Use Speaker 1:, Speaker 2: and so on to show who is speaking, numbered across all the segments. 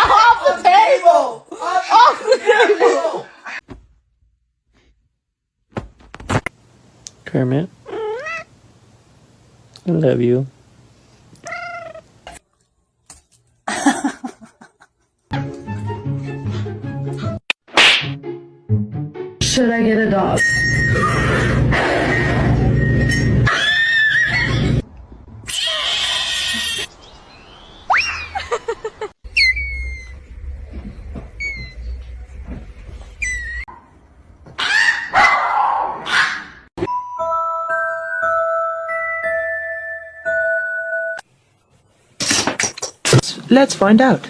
Speaker 1: off the table! Off the table!
Speaker 2: Kermit, I love you.
Speaker 3: Should I get a dog?
Speaker 4: Let's find out.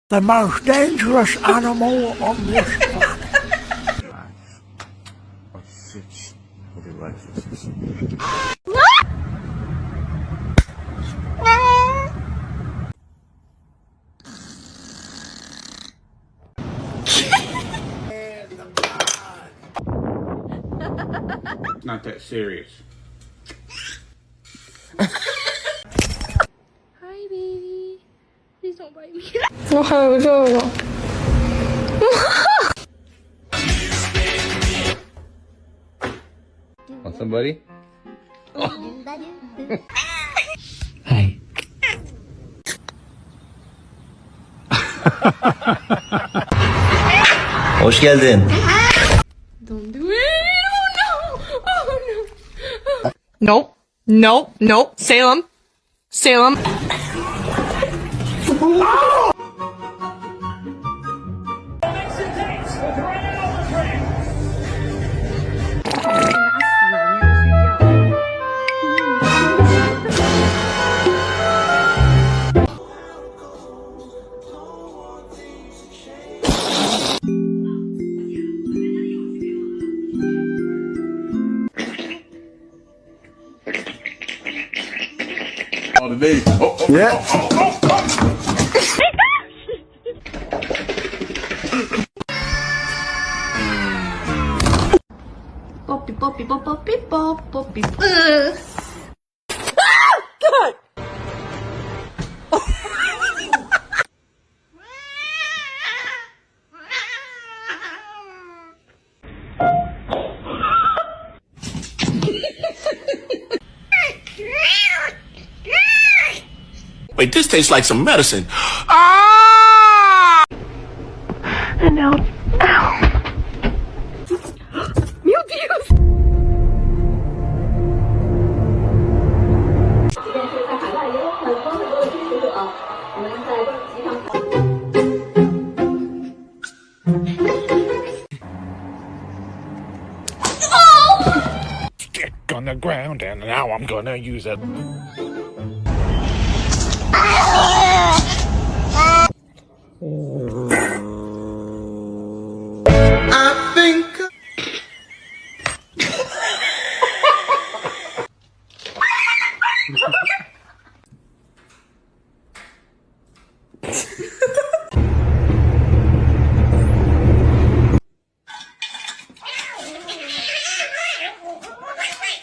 Speaker 5: The most dangerous animal on this planet.
Speaker 6: It's not that serious.
Speaker 7: Hi, baby. Please don't bite me.
Speaker 3: 我还有这个。
Speaker 6: Want somebody?
Speaker 2: Hi.
Speaker 8: Hoş geldin.
Speaker 7: Don't do it. Oh no. Oh no. Nope. Nope. Nope. Salem. Salem.
Speaker 6: Oh, the baby.
Speaker 8: Yeah.
Speaker 7: Poppy, poppy, pop, poppy, pop, poppy.
Speaker 1: God!
Speaker 9: Wait, this tastes like some medicine. Ah!
Speaker 3: And now, ow. Meu Deus!
Speaker 5: Stick on the ground, and now I'm gonna use it.
Speaker 9: I think.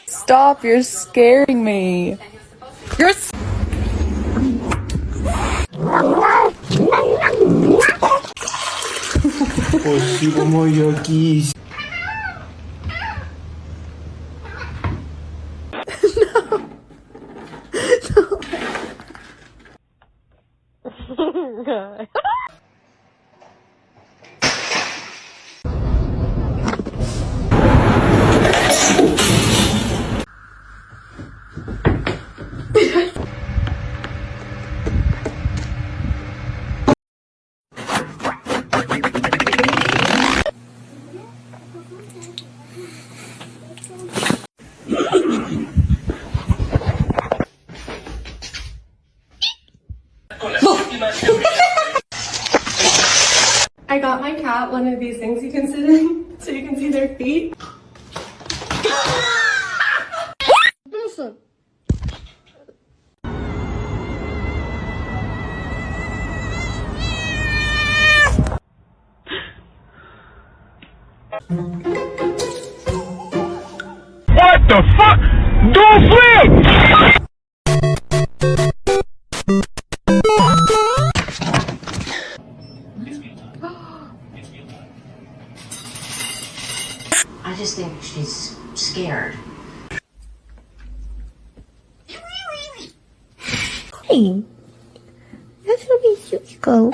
Speaker 1: Stop, you're scaring me. You're
Speaker 2: Спасибо, моя кисть.
Speaker 7: got one of these things you can sit in so you can see their feet. Listen.
Speaker 9: What the fuck? Do a flip!
Speaker 8: I just think she's scared.
Speaker 3: Hey, that's gonna be cute. Go.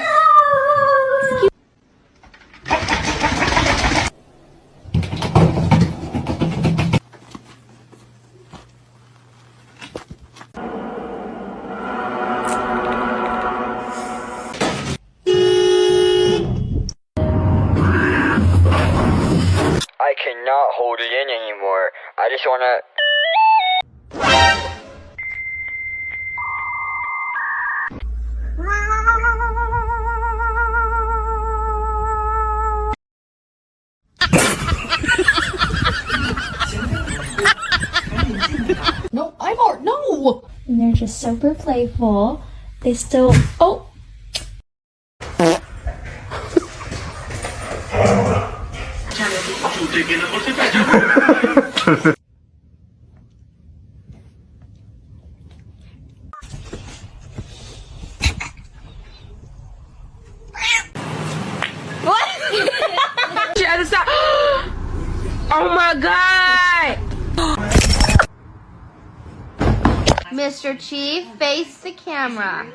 Speaker 10: I cannot hold it in anymore. I just wanna...
Speaker 7: No, I'm art. No.
Speaker 3: And they're just super playful. They still. Oh.
Speaker 7: Oh my god!
Speaker 1: Mr. Chief, face the camera.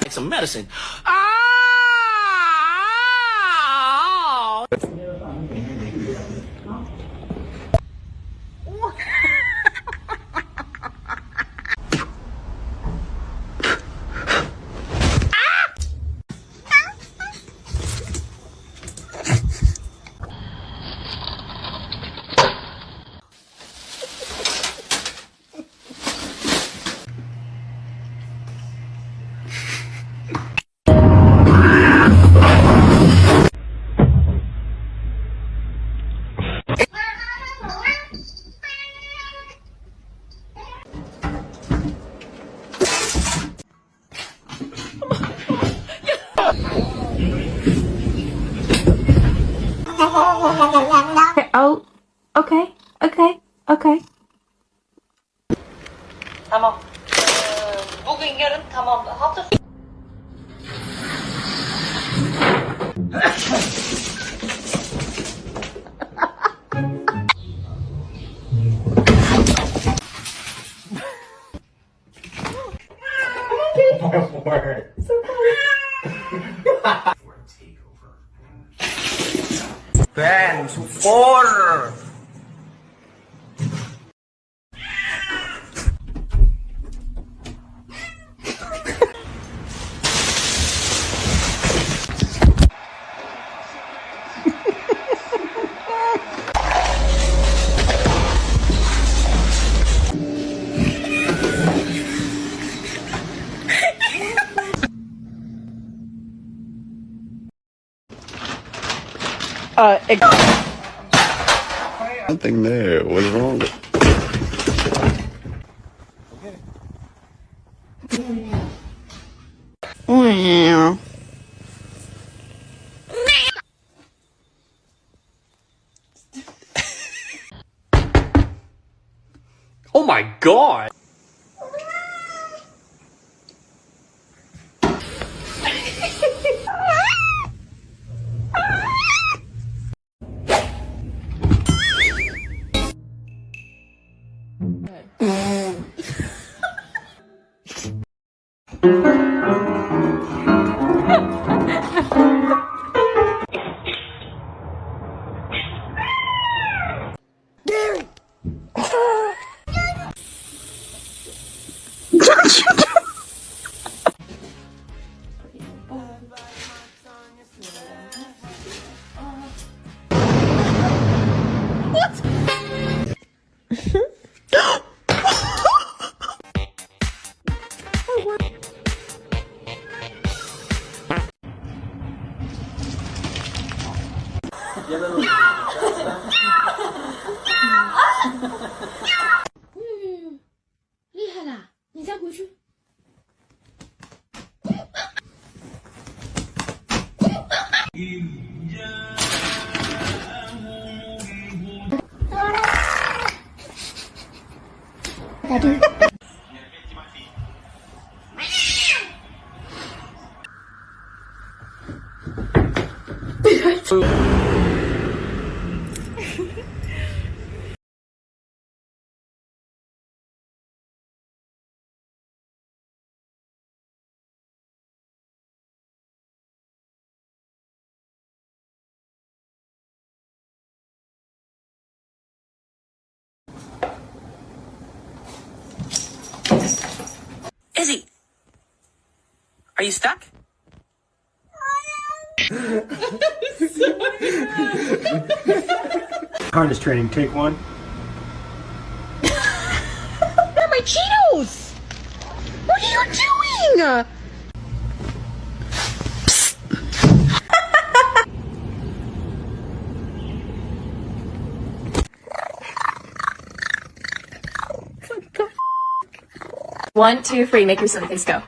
Speaker 9: Like some medicine.
Speaker 3: Oh. Okay. Okay. Okay.
Speaker 8: Tamam. Bugün yarın tamam. Hafta
Speaker 5: Ben, support!
Speaker 2: Nothing there. What's wrong with
Speaker 5: Oh my god!
Speaker 3: better.
Speaker 11: Izzy, are you stuck?
Speaker 5: Harness training, take one.
Speaker 3: Where are my Cheetos? What are you doing?
Speaker 7: One, two, three. Make your silly face go.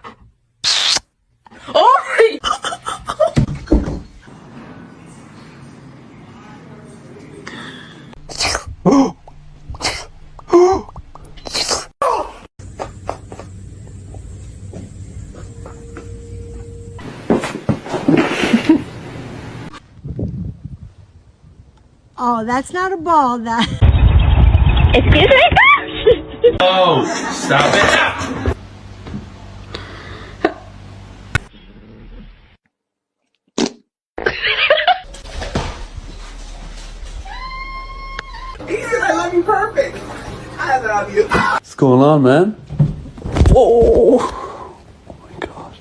Speaker 3: Oh, that's not a ball, that.
Speaker 1: Excuse me?
Speaker 6: Oh, stop it.
Speaker 1: He said I love you perfect. I love you.
Speaker 2: What's going on, man? Oh my gosh.